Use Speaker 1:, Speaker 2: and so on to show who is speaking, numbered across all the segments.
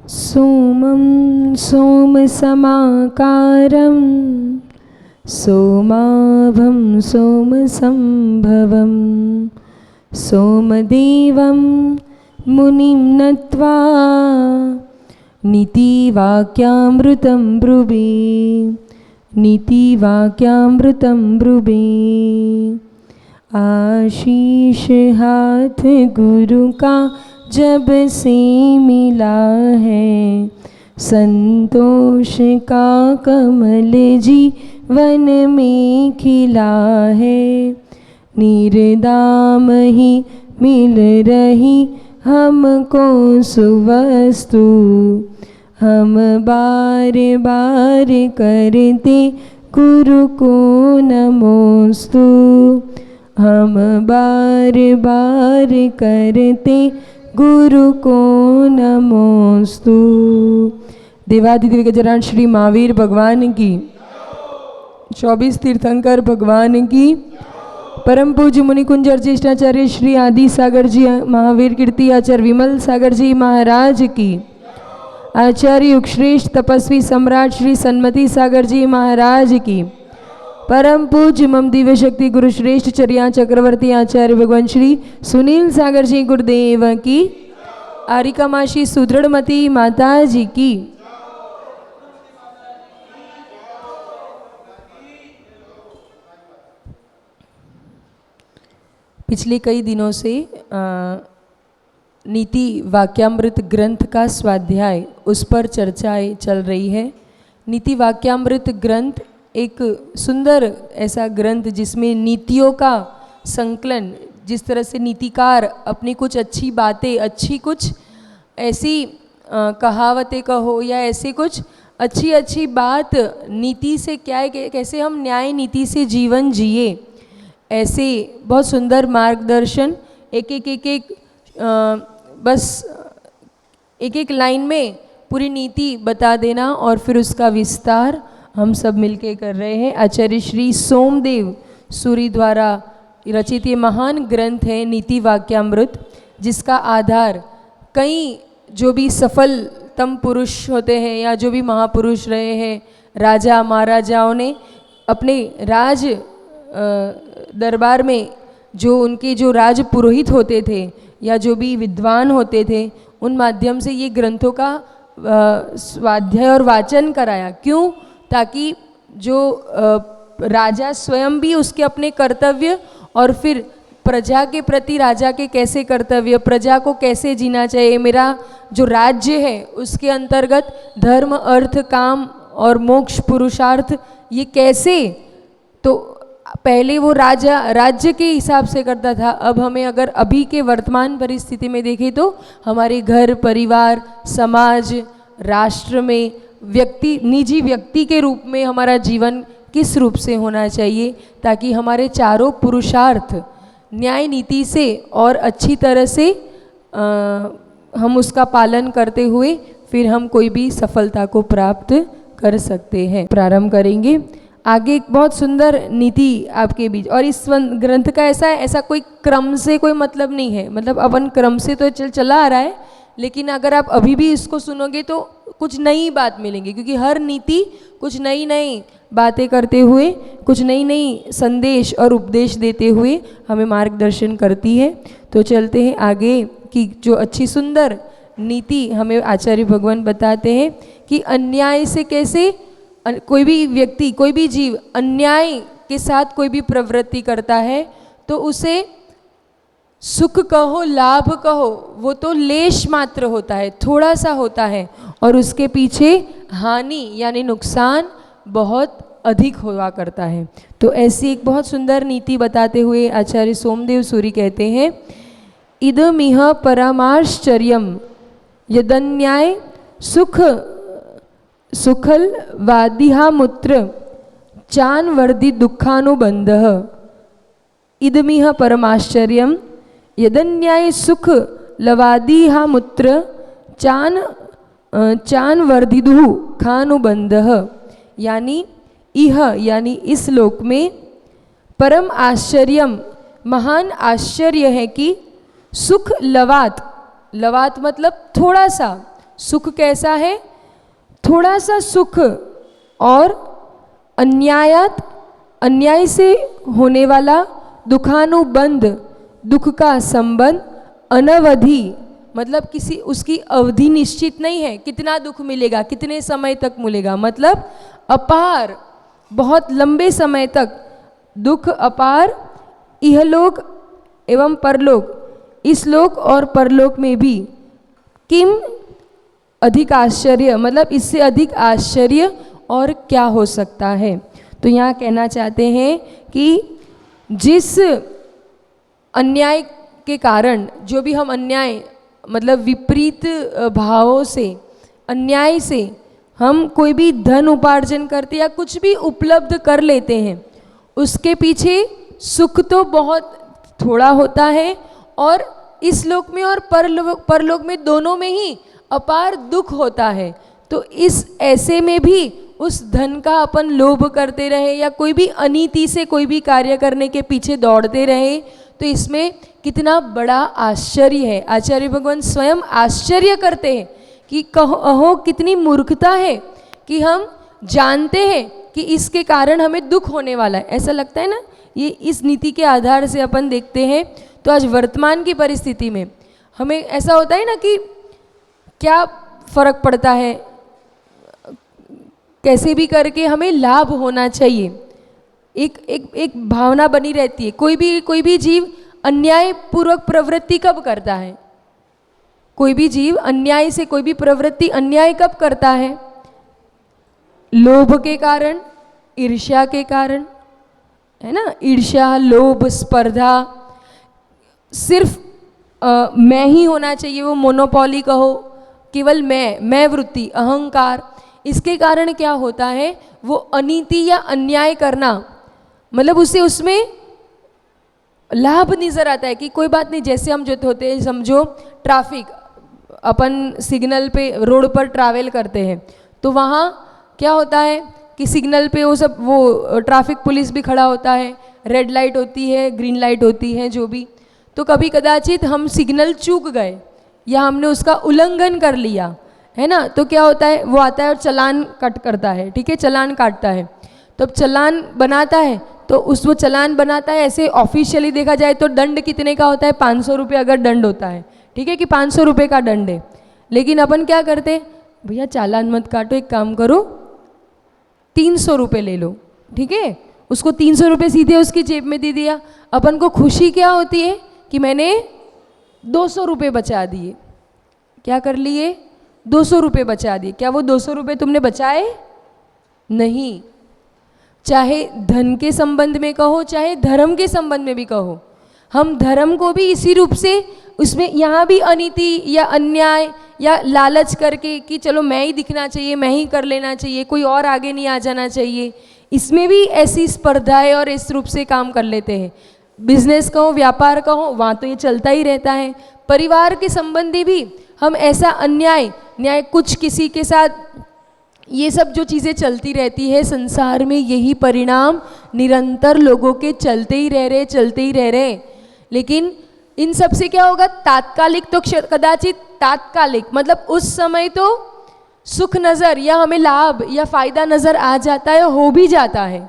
Speaker 1: सोमं सोमसमाकारं सोमाभं सोमसंभवं सोमदेवं मुनिं नत्वा नीतिवाक्यामृतं ब्रुवे नीतिवाक्यामृतं ब्रुवे। आशीष हाथ गुरु का जब से मिला है, संतोष का कमल जीवन में खिला है। निर्दाम ही मिल रही हमको सुवस्तु, हम बार बार करते गुरु को नमोस्तु, हम बार बार करते गुरु को नमोस्तु। देवाधिदेव गजराज श्री महावीर भगवान की, 24 तीर्थंकर भगवान की, परम पूज्य मुनिकुंज ज्येष्ठाचार्य श्री आदि सागर जी महावीर कीर्ति आचार्य विमल सागर जी महाराज की, आचार्य युगश्रेष्ठ तपस्वी सम्राट श्री सन्मति सागर जी महाराज की, परम पूज्य मम दिव्य शक्ति गुरु श्रेष्ठ चर्या चक्रवर्ती आचार्य भगवान श्री सुनील सागर जी गुरुदेव की, आरिकामाशी सुदृढ़मती माता जी की। पिछले कई दिनों से नीति वाक्यामृत ग्रंथ का स्वाध्याय, उस पर चर्चाएं चल रही है। नीति वाक्यामृत ग्रंथ एक सुंदर ऐसा ग्रंथ जिसमें नीतियों का संकलन, जिस तरह से नीतिकार अपनी कुछ अच्छी बातें, अच्छी कुछ ऐसी कहावतें कहो या ऐसे कुछ अच्छी अच्छी बात नीति से क्या है, कैसे हम न्याय नीति से जीवन जिए, ऐसे बहुत सुंदर मार्गदर्शन एक एक बस एक एक लाइन में पूरी नीति बता देना और फिर उसका विस्तार हम सब मिलके कर रहे हैं। आचार्य श्री सोमदेव सूरी द्वारा रचित ये महान ग्रंथ है नीति वाक्यामृत, जिसका आधार कई जो भी सफलतम पुरुष होते हैं या जो भी महापुरुष रहे हैं, राजा महाराजाओं ने अपने राज दरबार में जो उनके जो राज पुरोहित होते थे या जो भी विद्वान होते थे, उन माध्यम से ये ग्रंथों का स्वाध्याय और वाचन कराया। क्यों? ताकि जो राजा स्वयं भी उसके अपने कर्तव्य और फिर प्रजा के प्रति राजा के कैसे कर्तव्य, प्रजा को कैसे जीना चाहिए, मेरा जो राज्य है उसके अंतर्गत धर्म अर्थ काम और मोक्ष पुरुषार्थ ये कैसे, तो पहले वो राजा राज्य के हिसाब से करता था। अब हमें अगर अभी के वर्तमान परिस्थिति में देखें तो हमारे घर परिवार समाज राष्ट्र में व्यक्ति, निजी व्यक्ति के रूप में हमारा जीवन किस रूप से होना चाहिए, ताकि हमारे चारों पुरुषार्थ न्याय नीति से और अच्छी तरह से हम उसका पालन करते हुए फिर हम कोई भी सफलता को प्राप्त कर सकते हैं। प्रारंभ करेंगे आगे। एक बहुत सुंदर नीति आपके बीच, और इस ग्रंथ का ऐसा कोई क्रम से कोई मतलब नहीं है, मतलब अपन क्रम से तो चला आ रहा है, लेकिन अगर आप अभी भी इसको सुनोगे तो कुछ नई बात मिलेंगी, क्योंकि हर नीति कुछ नई नई बातें करते हुए, कुछ नई नई संदेश और उपदेश देते हुए हमें मार्गदर्शन करती है। तो चलते हैं आगे की जो अच्छी सुंदर नीति हमें आचार्य भगवान बताते हैं कि अन्याय से कैसे कोई भी व्यक्ति, कोई भी जीव अन्याय के साथ कोई भी प्रवृत्ति करता है तो उसे सुख कहो लाभ कहो वो तो लेश मात्र होता है, थोड़ा सा होता है, और उसके पीछे हानि यानी नुकसान बहुत अधिक हुआ करता है। तो ऐसी एक बहुत सुंदर नीति बताते हुए आचार्य सोमदेव सूरी कहते हैं, इदमिह परमाश्चर्यम यदन्याय सुख सुखल वादिहामुत्र चान वर्धि दुखानुबंधः। इदमिह परमाश्चर्यम यदन्याय सुख लवादिहामुत्र चान वर्धिदुः खानुबंधः। यानी इह यानी इस लोक में परम आश्चर्यम महान आश्चर्य है कि सुख लवात, लवात मतलब थोड़ा सा, सुख कैसा है? थोड़ा सा सुख और अन्याय से होने वाला दुखानुबंध, दुख का संबंध, अनवधि मतलब किसी उसकी अवधि निश्चित नहीं है, कितना दुख मिलेगा, कितने समय तक मिलेगा, मतलब अपार, बहुत लंबे समय तक दुख अपार, इहलोक एवं परलोक, इस लोक और परलोक में भी, किम अधिक आश्चर्य, मतलब इससे अधिक आश्चर्य और क्या हो सकता है। तो यहाँ कहना चाहते हैं कि जिस अन्याय के कारण, जो भी हम अन्याय मतलब विपरीत भावों से, अन्याय से हम कोई भी धन उपार्जन करते या कुछ भी उपलब्ध कर लेते हैं, उसके पीछे सुख तो बहुत थोड़ा होता है और इस लोक में और परलोक में दोनों में ही अपार दुख होता है। तो इस ऐसे में भी उस धन का अपन लोभ करते रहे या कोई भी अनीति से कोई भी कार्य करने के पीछे दौड़ते रहे, तो इसमें कितना बड़ा आश्चर्य है। आचार्य भगवान स्वयं आश्चर्य करते हैं कि कहो कितनी मूर्खता है कि हम जानते हैं कि इसके कारण हमें दुख होने वाला है। ऐसा लगता है ना, ये इस नीति के आधार से अपन देखते हैं तो आज वर्तमान की परिस्थिति में हमें ऐसा होता है ना कि क्या फर्क पड़ता है, कैसे भी करके हमें लाभ होना चाहिए, एक भावना बनी रहती है। कोई भी जीव अन्याय पूर्वक प्रवृत्ति कब करता है? कोई भी जीव अन्याय से कोई भी प्रवृत्ति अन्याय कब करता है? लोभ के कारण, ईर्ष्या के कारण, है ना। ईर्ष्या, लोभ, स्पर्धा, सिर्फ मैं ही होना चाहिए, वो मोनोपोली कहो, केवल मैं वृत्ति, अहंकार, इसके कारण क्या होता है, वो अनीति या अन्याय करना, मतलब उसे उसमें लाभ नजर आता है कि कोई बात नहीं। जैसे हम जो होते हैं, समझो ट्रैफिक, अपन सिग्नल पे रोड पर ट्रैवल करते हैं तो वहाँ क्या होता है कि सिग्नल पे वो ट्रैफिक पुलिस भी खड़ा होता है, रेड लाइट होती है, ग्रीन लाइट होती है, जो भी। तो कभी कदाचित हम सिग्नल चूक गए या हमने उसका उल्लंघन कर लिया, है ना, तो क्या होता है, वो आता है और चालान कट करता है, ठीक है, चालान काटता है। तो अब चालान बनाता है तो वो चालान बनाता है, ऐसे ऑफिशियली देखा जाए तो दंड कितने का होता है, 500 रुपये अगर दंड होता है, ठीक है, कि 500 रुपये का दंड है। लेकिन अपन क्या करते, भैया चालान मत काटो, एक काम करो 300 रुपये ले लो, ठीक है, उसको 300 रुपये सीधे उसकी जेब में दे दिया। अपन को खुशी क्या होती है कि मैंने 200 रुपये बचा दिए। क्या कर लिए, 200 रुपये बचा दिए। क्या वो 200 रुपये तुमने बचाए? नहीं। चाहे धन के संबंध में कहो, चाहे धर्म के संबंध में भी कहो, हम धर्म को भी इसी रूप से, उसमें यहाँ भी अनीति या अन्याय या लालच करके कि चलो मैं ही दिखना चाहिए, मैं ही कर लेना चाहिए, कोई और आगे नहीं आ जाना चाहिए, इसमें भी ऐसी स्पर्धाएं और इस रूप से काम कर लेते हैं। बिजनेस कहो, व्यापार कहो, वहाँ तो ये चलता ही रहता है। परिवार के संबंधी भी हम ऐसा न्याय कुछ किसी के साथ, ये सब जो चीज़ें चलती रहती है संसार में, यही परिणाम निरंतर लोगों के चलते ही रह रहे। लेकिन इन सब से क्या होगा, तात्कालिक तो कदाचित तात्कालिक, मतलब उस समय तो सुख नज़र या हमें लाभ या फायदा नज़र आ जाता है, हो भी जाता है।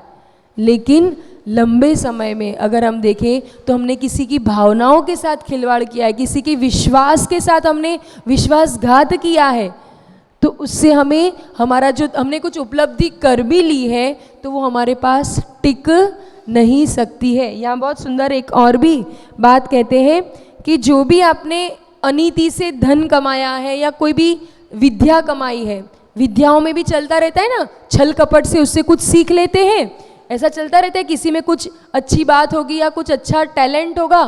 Speaker 1: लेकिन लंबे समय में अगर हम देखें तो हमने किसी की भावनाओं के साथ खिलवाड़ किया है, किसी के विश्वास के साथ हमने विश्वासघात किया है, तो उससे हमें हमारा जो हमने कुछ उपलब्धि कर भी ली है तो वो हमारे पास टिक नहीं सकती है। यहाँ बहुत सुंदर एक और भी बात कहते हैं कि जो भी आपने अनीति से धन कमाया है या कोई भी विद्या कमाई है, विद्याओं में भी चलता रहता है ना, छल कपट से उससे कुछ सीख लेते हैं, ऐसा चलता रहता है। किसी में कुछ अच्छी बात होगी या कुछ अच्छा टैलेंट होगा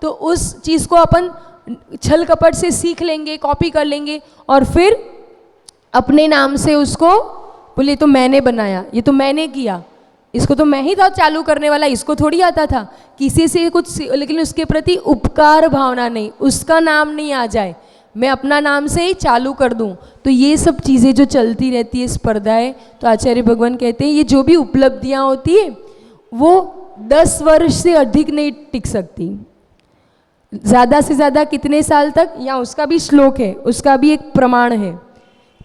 Speaker 1: तो उस चीज़ को अपन छल कपट से सीख लेंगे, कॉपी कर लेंगे और फिर अपने नाम से उसको बोले तो मैंने बनाया, ये तो मैंने किया, इसको तो मैं ही था चालू करने वाला, इसको थोड़ी आता था, किसी से कुछ, लेकिन उसके प्रति उपकार भावना नहीं, उसका नाम नहीं आ जाए, मैं अपना नाम से ही चालू कर दूं। तो ये सब चीज़ें जो चलती रहती है, स्पर्धाएं, तो आचार्य भगवान कहते हैं ये जो भी उपलब्धियां होती है वो 10 वर्ष से अधिक नहीं टिक सकती। ज़्यादा से ज़्यादा कितने साल तक, या उसका भी श्लोक है, उसका भी एक प्रमाण है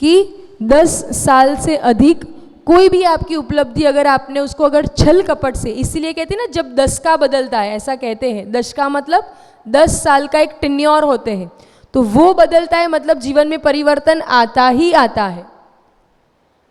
Speaker 1: कि 10 साल से अधिक कोई भी आपकी उपलब्धि अगर आपने उसको अगर छल कपट से, इसीलिए कहते हैं ना जब 10 का बदलता है, ऐसा कहते हैं 10 का मतलब 10 साल का एक टेन्योर होते हैं, तो वो बदलता है मतलब जीवन में परिवर्तन आता ही आता है।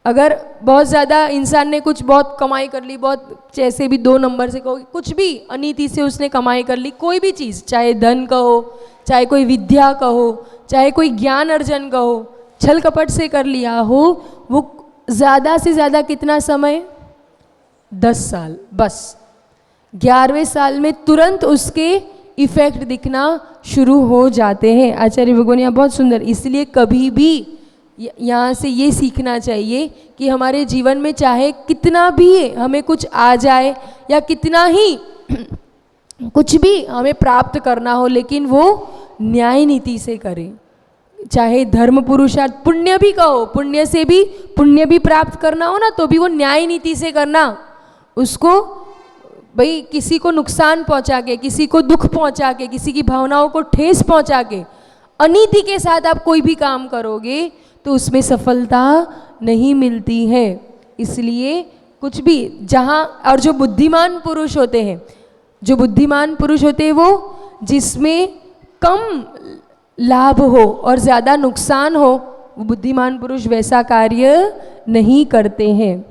Speaker 1: अगर बहुत ज़्यादा इंसान ने कुछ बहुत कमाई कर ली, बहुत जैसे भी 2 नंबर से कहो, कुछ भी अनीति से उसने कमाई कर ली, कोई भी चीज़, चाहे धन कहो, चाहे कोई विद्या कहो, चाहे कोई ज्ञान अर्जन कहो, छल कपट से कर लिया हो, वो ज़्यादा से ज़्यादा कितना समय, 10 साल, बस 11वें साल में तुरंत उसके इफेक्ट दिखना शुरू हो जाते हैं। आचार्य भगवान यहाँ बहुत सुंदर, इसलिए कभी भी यहाँ से ये सीखना चाहिए कि हमारे जीवन में चाहे कितना भी हमें कुछ आ जाए या कितना ही कुछ भी हमें प्राप्त करना हो, लेकिन वो न्याय नीति से करें। चाहे धर्म पुरुषार्थ, पुण्य भी कहो, पुण्य से भी पुण्य भी प्राप्त करना हो ना, तो भी वो न्याय नीति से करना। उसको भाई किसी को नुकसान पहुंचा के, किसी को दुख पहुंचा के, किसी की भावनाओं को ठेस पहुंचा के अनीति के साथ आप कोई भी काम करोगे तो उसमें सफलता नहीं मिलती है। इसलिए कुछ भी जहाँ, और जो बुद्धिमान पुरुष होते हैं, जो बुद्धिमान पुरुष होते हैं वो जिसमें कम लाभ हो और ज़्यादा नुकसान हो, वो बुद्धिमान पुरुष वैसा कार्य नहीं करते हैं।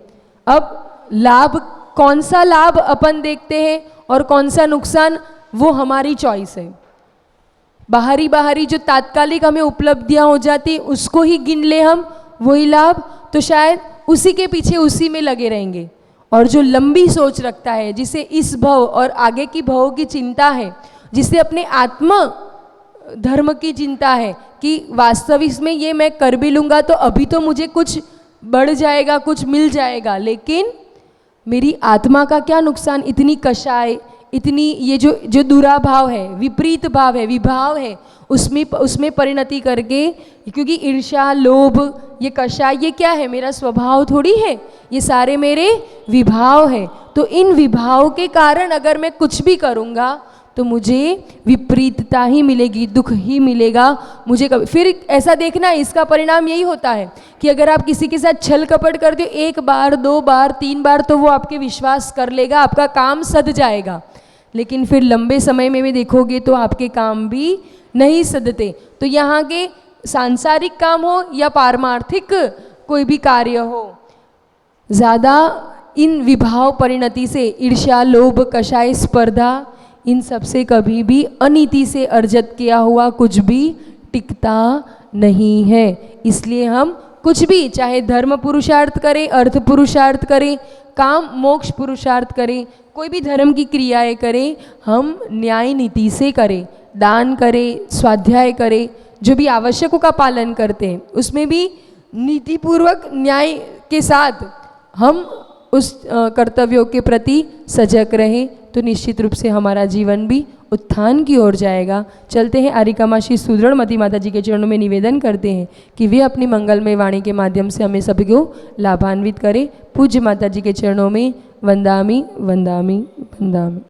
Speaker 1: अब लाभ, कौन सा लाभ अपन देखते हैं और कौन सा नुकसान, वो हमारी चॉइस है। बाहरी जो तात्कालिक हमें उपलब्धियां हो जाती उसको ही गिन ले हम, वही लाभ, तो शायद उसी के पीछे उसी में लगे रहेंगे। और जो लंबी सोच रखता है, जिसे इस भव और आगे की भव की चिंता है, जिसे अपने आत्म धर्म की चिंता है कि वास्तविक में ये मैं कर भी लूँगा तो अभी तो मुझे कुछ बढ़ जाएगा, कुछ मिल जाएगा, लेकिन मेरी आत्मा का क्या नुकसान, इतनी कषाय, इतनी ये जो दुराभाव है, विपरीत भाव है, विभाव है, उसमें परिणति करके, क्योंकि ईर्ष्या, लोभ, ये कषाय, ये क्या है, मेरा स्वभाव थोड़ी है, ये सारे मेरे विभाव है। तो इन विभाव के कारण अगर मैं कुछ भी करूँगा तो मुझे विपरीतता ही मिलेगी, दुख ही मिलेगा मुझे। कभी फिर ऐसा देखना, इसका परिणाम यही होता है कि अगर आप किसी के साथ छल कपट करते हो 1 बार, 2 बार, 3 बार, तो वो आपके विश्वास कर लेगा, आपका काम सध जाएगा। लेकिन फिर लंबे समय में भी देखोगे तो आपके काम भी नहीं सधते। तो यहाँ के सांसारिक काम हो या पारमार्थिक कोई भी कार्य हो, ज़्यादा इन विभाव परिणति से, ईर्ष्या, लोभ, कषाय, स्पर्धा, इन सब से कभी भी अनीति से अर्जित किया हुआ कुछ भी टिकता नहीं है। इसलिए हम कुछ भी, चाहे धर्म पुरुषार्थ करें, अर्थ पुरुषार्थ करें, काम मोक्ष पुरुषार्थ करें, कोई भी धर्म की क्रियाएं करें, हम न्याय नीति से करें, दान करें, स्वाध्याय करें, जो भी आवश्यकों का पालन करते हैं उसमें भी नीतिपूर्वक न्याय के साथ हम उस कर्तव्यों के प्रति सजग रहें, तो निश्चित रूप से हमारा जीवन भी उत्थान की ओर जाएगा। चलते हैं, आरिका श्री सुदृढ़ मती माता जी के चरणों में निवेदन करते हैं कि वे अपनी मंगलमय वाणी के माध्यम से हमें सभी को लाभान्वित करें। पूज्य माता जी के चरणों में वंदामि वंदामि वंदामि।